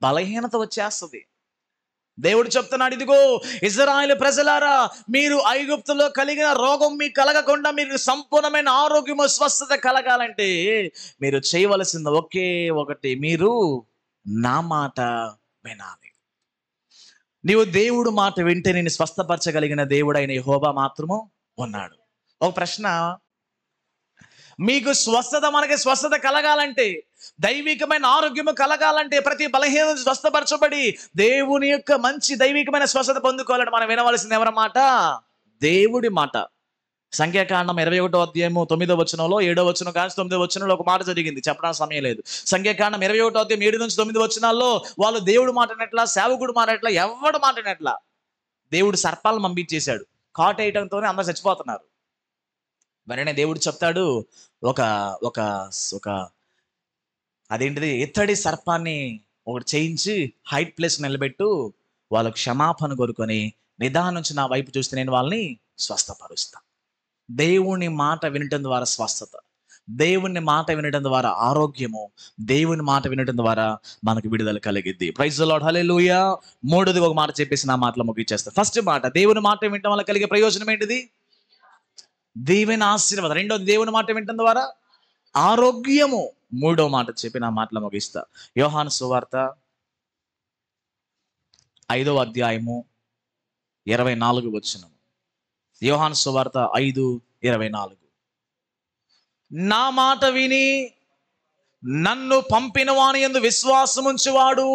[SPEAKER 1] బలహీనత వచ్చేస్తుంది. దేవుడు చెప్తున్నాడు, ఇదిగో ఇశ్రాయేలు ప్రజలారా, మీరు ఐగుప్తులో కలిగిన రోగం మీకు కలగకుండా మీరు సంపూర్ణమైన ఆరోగ్యము స్వస్థత కలగాలంటే మీరు చేయవలసింది ఒకే ఒకటి, మీరు నా మాట వినాలి. నీవు దేవుడు మాట వింటే నేను స్వస్థపరచగలిగిన దేవుడైన యెహోవా మాత్రము ఉన్నాడు. ఒక ప్రశ్న, మీకు స్వస్థత, మనకి స్వస్థత కలగాలంటే, దైవికమైన ఆరోగ్యము కలగాలంటే, ప్రతి బలహీనత స్వస్థపరచబడి దేవుని యొక్క మంచి దైవికమైన స్వస్థత పొందుకోవాలంటే మనం వినవలసింది ఎవరి మాట? దేవుడి మాట. సంఖ్యాకాండం 21వ అధ్యాయము 9వ వచనంలో 7వ వచనం కానీ 9వ వచనంలో ఒక మాట జరిగింది, చెప్పడానికి సమయం లేదు. సంఖ్యాకాండం 21వ అధ్యాయం 7 నుంచి 9 వచనాల్లో వాళ్ళు దేవుడు మాట్లాడినట్లా, సేవకుడు మాట్లాడట్లా, ఎవడు మాట్లాడినట్లా దేవుడు సర్పాలను పంపించేశాడు. కాటు వేయటంతోనే అందరు చచ్చిపోతున్నారు. వెంటనే దేవుడు చెప్తాడు, ఒక ఒక ఒక అదేంటిది ఇత్తడి సర్పాన్ని ఒకటి చేయించి హైట్ ప్లేస్ నిలబెట్టు, వాళ్ళకు క్షమాపణ కోరుకొని నిదానం నుంచి నా వైపు చూస్తే నేను వాళ్ళని స్వస్థపరుస్తా. దేవుని మాట వినటం ద్వారా స్వస్థత, దేవుని మాట వినటం ద్వారా ఆరోగ్యము, దేవుని మాట వినటం ద్వారా మనకు విడుదల కలిగిద్ది. ప్రైజ్ ది లార్డ్, హల్లెలూయా. మూడోది ఒక మాట చెప్పేసి నా మాటలు ముగించేస్తా. ఫస్ట్ మాట, దేవుని మాట వినటం వల్ల కలిగే ప్రయోజనం ఏంటిది? దేవుని ఆశీర్వాదం. రెండోది, దేవుని మాట వినటం ద్వారా ఆరోగ్యము. మూడో మాట చెప్పి నా మాటలు ముగిస్తా. యోహాను సువార్త 5వ అధ్యాయము 24 వచనం. యోహాను సువార్త 5:24. నా మాట విని నన్ను పంపిన వాని యందు విశ్వాసముంచువాడు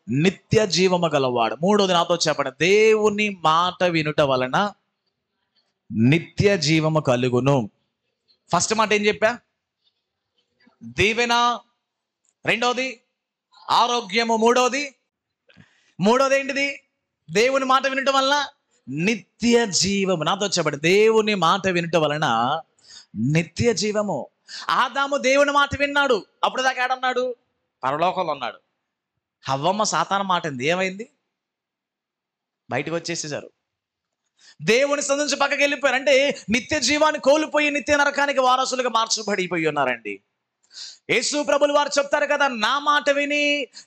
[SPEAKER 1] నిత్య జీవము గలవాడు. మూడోది నాతో చెప్పండి, దేవుని మాట వినుట వలన నిత్య జీవము కలుగును. ఫస్ట్ మాట ఏం చెప్పా? దీవెన. రెండోది ఆరోగ్యము. మూడోది ఏంటిది? దేవుని మాట వినటం వలన నిత్య జీవము. నాతో చెప్పండి, దేవుని మాట వినటం వలన నిత్య జీవము. ఆదాము దేవుని మాట విన్నాడు, అప్పుడు దాకా ఏడన్నాడు? పరలోకంలో ఉన్నాడు. హవ్వమ్మ సాతాను మాట ఏమైంది? బయటకు వచ్చేసేసారు. దేవుని సందు నుంచి పక్కకి వెళ్ళిపోయారు. అంటే నిత్య జీవాన్ని కోల్పోయి నిత్య నరకానికి వారసులుగా మార్చబడిపోయి ఉన్నారండి. యేసు ప్రభులు వారు చెప్తారు కదా, నా మాట విని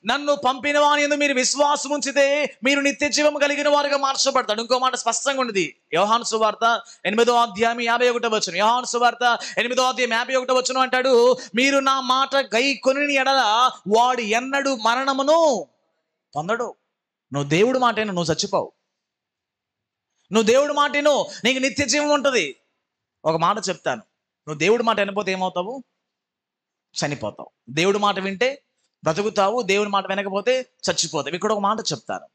[SPEAKER 1] నన్ను పంపిన వాని యందు మీరు విశ్వాసం ఉంచితే మీరు నిత్య జీవం కలిగిన వారుగా మార్చబడతాడు. ఇంకో మాట స్పష్టంగా ఉన్నది, యోహాను సువార్త 8వ అధ్యాయం 51వ వచనం. యోహాను సువార్త 8వ అధ్యాయం 51వ వచనం అంటాడు, మీరు నా మాట గైకొని ఎడల వాడు ఎన్నడూ మరణమును పొందడు. నువ్వు దేవుడు మాట విను, నువ్వు చచ్చిపోవు. నువ్వు దేవుడు మాట విను, నీకు నిత్య జీవం ఉంటుంది. ఒక మాట చెప్తాను, నువ్వు దేవుడి మాట వినకపోతే ఏమవుతావు? చనిపోతావు. దేవుడి మాట వింటే బ్రతుకుతావు, దేవుని మాట వినకపోతే చచ్చిపోతావు. ఇక్కడ ఒక మాట చెప్తాను,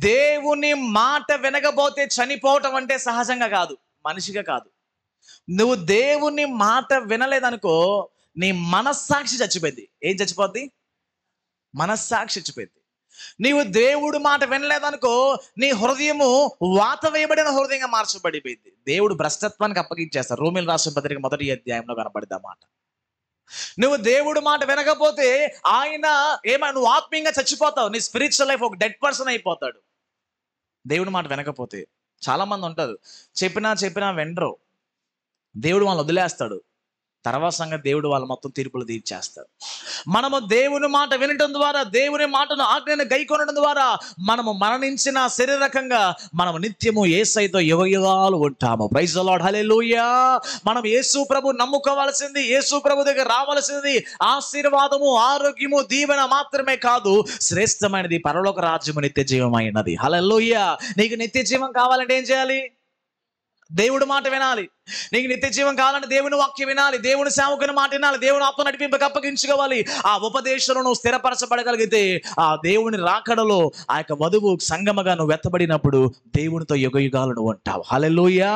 [SPEAKER 1] దేవుని మాట వినకపోతే చనిపోవటం అంటే సహజంగా కాదు, మనిషిగా కాదు. నువ్వు దేవుని మాట వినలేదనుకో, నీ మనస్సాక్షి చచ్చిపోద్ది. ఏం చచ్చిపోద్ది? మనస్సాక్షి చచ్చిపోద్ది. నీవు దేవుడు మాట వినలేదనుకో, నీ హృదయము వాత వేయబడిన హృదయంగా మార్చబడిపోయింది. దేవుడు భ్రష్టత్వానికి అప్పగించేస్తారు. రోమీయులు రాసిన పత్రిక 1వ అధ్యాయంలో కనబడింది ఆ మాట. నువ్వు దేవుడు మాట వినకపోతే ఆయన నువ్వు ఆత్మీయంగా చచ్చిపోతావు. నీ స్పిరిచువల్ లైఫ్ ఒక డెడ్ పర్సన్ అయిపోతాడు దేవుడి మాట వినకపోతే. చాలా మంది ఉంటారు, చెప్పినా వినరు. దేవుడు వాళ్ళని వదిలేస్తాడు. తర్వాత సంగతి దేవుడు వాళ్ళ మొత్తం తీర్పులు తీర్చేస్తాడు. మనము దేవుని మాట వినటం ద్వారా, దేవుని మాటను ఆజ్ఞను గైకొనడం ద్వారా మనము మరణించిన శరీరకంగా మనము నిత్యము యేసయ్యతో యుగయుగాలు ఉంటాము. ప్రైజ్ ది లార్డ్, హల్లెలూయా. మనం యేసు ప్రభు నమ్ముకోవాల్సింది, యేసు ప్రభు దగ్గర రావాల్సింది ఆశీర్వాదము, ఆరోగ్యము, దీవెన మాత్రమే కాదు, శ్రేష్టమైనది పరలోక రాజ్యము, నిత్య జీవమైనది. హల్లెలూయా. నీకు నిత్య జీవం కావాలంటే ఏం చేయాలి? దేవుడి మాట వినాలి. నీకు నిత్య జీవం కావాలంటే దేవుని వాక్యం వినాలి, దేవుని సేవకుని మాట వినాలి, దేవుని ఆత్మ నడిపింపక అప్పగించుకోవాలి. ఆ ఉపదేశంలో నువ్వు స్థిరపరచబడగలిగితే ఆ దేవుని రాకడలో ఆ యొక్క వధువు సంగమగా నువ్వు ఎత్తబడినప్పుడు దేవునితో యుగయుగాలను ఉంటావు. హల్లెలూయా.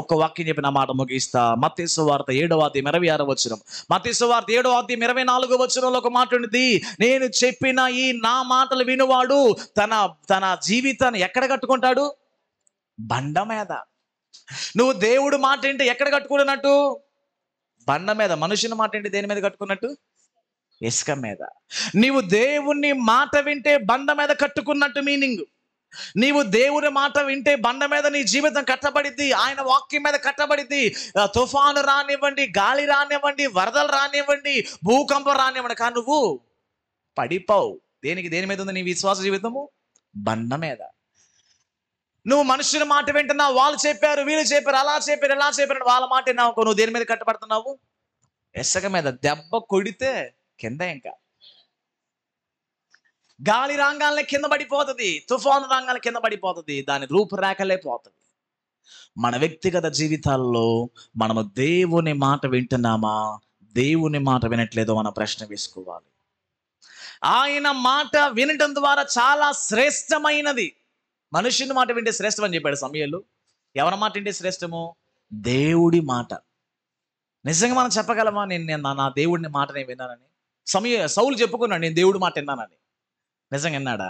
[SPEAKER 1] ఒక్క వాక్యం చెప్పి నా మాట ముగిస్తా. మత్తయి సువార్త 7వ అధ్యాయం 26వ వచనం. మత్తయి సువార్త 7వ అధ్యాయం 24వ వచనంలో ఒక మాట ఉంది, నేను చెప్పిన ఈ నా మాటలు వినువాడు తన జీవితాన్ని ఎక్కడ కట్టుకుంటాడు? బండ మీద. నువ్వు దేవుడు మాట ఏంటి ఎక్కడ కట్టుకున్నట్టు? బండ మీద. మనుషుని మాట ఏంటి దేని మీద కట్టుకున్నట్టు? ఇసుక మీద. నీవు దేవుని మాట వింటే బండ మీద కట్టుకున్నట్టు మీనింగ్. నీవు దేవుని మాట వింటే బండ మీద నీ జీవితం కట్టబడిద్ది, ఆయన వాక్యం మీద కట్టబడిద్ది. తుఫాను రానివ్వండి, గాలి రానివ్వండి, వరదలు రానివ్వండి, భూకంపం రానివ్వండి, కానీ నువ్వు పడిపోవు. దేని మీద ఉంది నీ విశ్వాస జీవితము? బండ మీద. నువ్వు మనుషుల మాట వింటున్నావు, వాళ్ళు చెప్పారు, వీళ్ళు చెప్పారు, అలా చెప్పారు, ఇలా చెప్పారు, వాళ్ళ మాట విన్నావు, నువ్వు దేని మీద కట్టబడుతున్నావు? ఇసుక మీద. దెబ్బ కొడితే కింద, ఇంకా గాలి రాగానే కింద పడిపోతుంది, తుఫాను రాగానే కింద పడిపోతుంది, దాని రూపురేఖలే పోతుంది. మన వ్యక్తిగత జీవితాల్లో మనము దేవుని మాట వింటున్నామా, దేవుని మాట వినట్లేదో మన ప్రశ్న వేసుకోవాలి. ఆయన మాట వినటం ద్వారా చాలా శ్రేష్టమైనది. మనుషుని మాట వింటే శ్రేష్టం అని చెప్పాడు సమూయేలు. ఎవరి మాట వింటే శ్రేష్టము? దేవుడి మాట. నిజంగా మనం చెప్పగలమా, నేను నా దేవుడిని మాట నేను విన్నానని? సౌలు చెప్పుకున్నాడు, నేను దేవుడి మాట విన్నానని. నిజంగా విన్నాడా?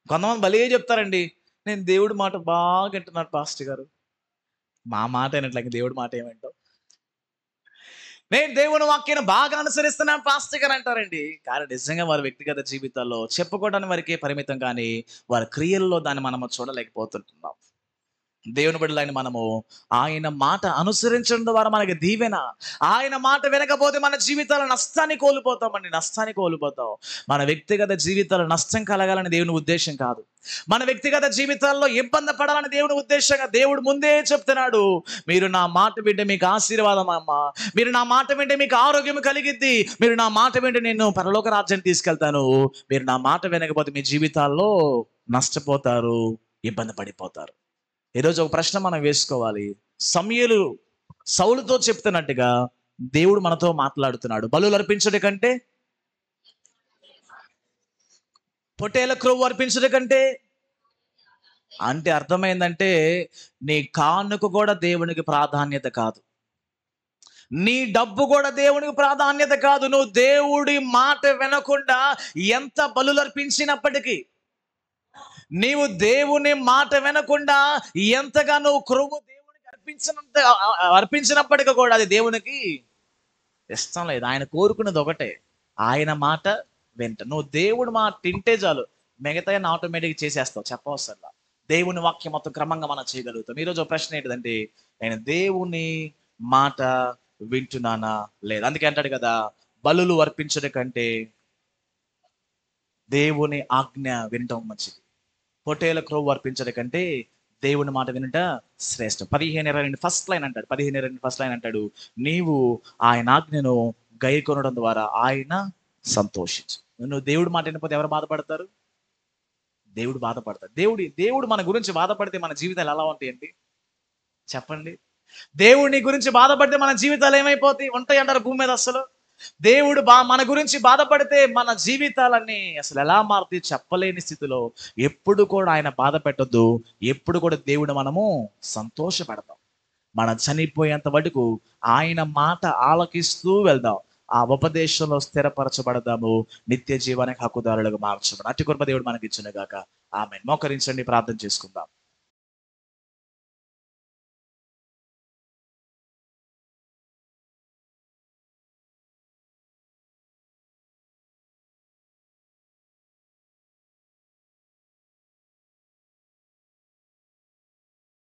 [SPEAKER 1] కొంతమంది భలే చెప్తారండి, నేను దేవుడి మాట బాగా వింటున్నాను పాస్టర్ గారు. మా మాట అయినట్లయితే దేవుడి మాట ఏమంటావు? నేను దేవుని వాక్యాన్ని బాగా అనుసరిస్తున్నాను పాస్టర్ గారు అంటారండి. కానీ నిజంగా వారి వ్యక్తిగత జీవితాల్లో చెప్పుకోవడానికి వారికే పరిమితం, కానీ వారి క్రియల్లో దాన్ని మనము చూడలేకపోతుంటున్నాం. దేవుని బిడ్డలైన మనము ఆయన మాట అనుసరించడం ద్వారా మనకి దీవెన. ఆయన మాట వినకపోతే మన జీవితాల నష్టాన్ని కోల్పోతామండి, నష్టాన్ని కోల్పోతాం. మన వ్యక్తిగత జీవితాల్లో నష్టం కలగాలని దేవుని ఉద్దేశం కాదు. మన వ్యక్తిగత జీవితాల్లో ఇబ్బంది పడాలని దేవుని ఉద్దేశంగా దేవుడు ముందే చెప్తున్నాడు, మీరు నా మాట వింటే మీకు ఆశీర్వాదం అమ్మ, మీరు నా మాట వింటే మీకు ఆరోగ్యం కలిగిద్ది, మీరు నా మాట వింటే నేను పరలోక రాజ్యాన్ని తీసుకెళ్తాను. మీరు నా మాట వినకపోతే మీ జీవితాల్లో నష్టపోతారు, ఇబ్బంది పడిపోతారు. ఈరోజు ఒక ప్రశ్న మనం వేసుకోవాలి. సమూయేలు సౌలుతో చెప్తున్నట్టుగా దేవుడు మనతో మాట్లాడుతున్నాడు. బలులు అర్పించడం కంటే, పొట్టేల క్రొవ్వు అర్పించడం కంటే, అంటే అర్థమైందంటే నీ కానుక కూడా దేవునికి ప్రాధాన్యత కాదు, నీ డబ్బు కూడా దేవునికి ప్రాధాన్యత కాదు. నువ్వు దేవుడి మాట వినకుండా ఎంత బలులు అర్పించినప్పటికీ, నీవు దేవుని మాట వినకుండా ఎంతగా నువ్వు క్రొవ్వు దేవునికి అర్పించినప్పటికీ కూడా అది దేవునికి ఇష్టం లేదు. ఆయన కోరుకున్నది ఒకటే, ఆయన మాట వింట. నువ్వు దేవుడి మాట తింటే చాలు, మిగతా ఆటోమేటిక్గా చేసేస్తావు, చెప్పవసరంలా. దేవుని వాక్యం మొత్తం క్రమంగా మనం చేయగలుగుతాం. ఈరోజు ఒక ప్రశ్న ఏంటిదంటే, నేను దేవుని మాట వింటున్నానా లేదా? అందుకే అంటాడు కదా, బలులు అర్పించడం కంటే దేవుని ఆజ్ఞ వినటం మంచిది, పొట్టేల క్రొవ్వు అర్పించడం కంటే దేవుని మాట వినుట శ్రేష్టం. 15:22 ఫస్ట్ లైన్ అంటాడు, 15:22 ఫస్ట్ లైన్ అంటాడు, నీవు ఆయన ఆజ్ఞను గైకొనడం ద్వారా ఆయన సంతోషించు. నువ్వు దేవుడి మాట వినకపోతే ఎవరు బాధపడతారు? దేవుడు బాధపడతాడు. దేవుడు మన గురించి బాధపడితే మన జీవితాలు ఎలా ఉంటాయండి చెప్పండి? దేవుడిని గురించి బాధపడితే మన జీవితాలు ఏమైపోతాయి, ఉంటాయి అంటారు భూమి మీద? అసలు దేవుడు మన గురించి బాధపడితే మన జీవితాలన్నీ అసలు ఎలా మారుతాయి చెప్పలేని స్థితిలో. ఎప్పుడు కూడా ఆయన బాధ పెట్టొద్దు, ఎప్పుడు కూడా దేవుడు మనము సంతోషపెడతాం. మనం చనిపోయేంత వరకు ఆయన మాట ఆలకిస్తూ వెళ్దాం, ఆ ఉపదేశంలో స్థిరపరచబడదాము, నిత్య జీవానికి హక్కుదారులుగా మార్చబడి అట్టి కృప దేవుడు మనకి ఇచ్చును గాక. ఆమేన్. మోకరించండి, ప్రార్థన చేసుకుందాం.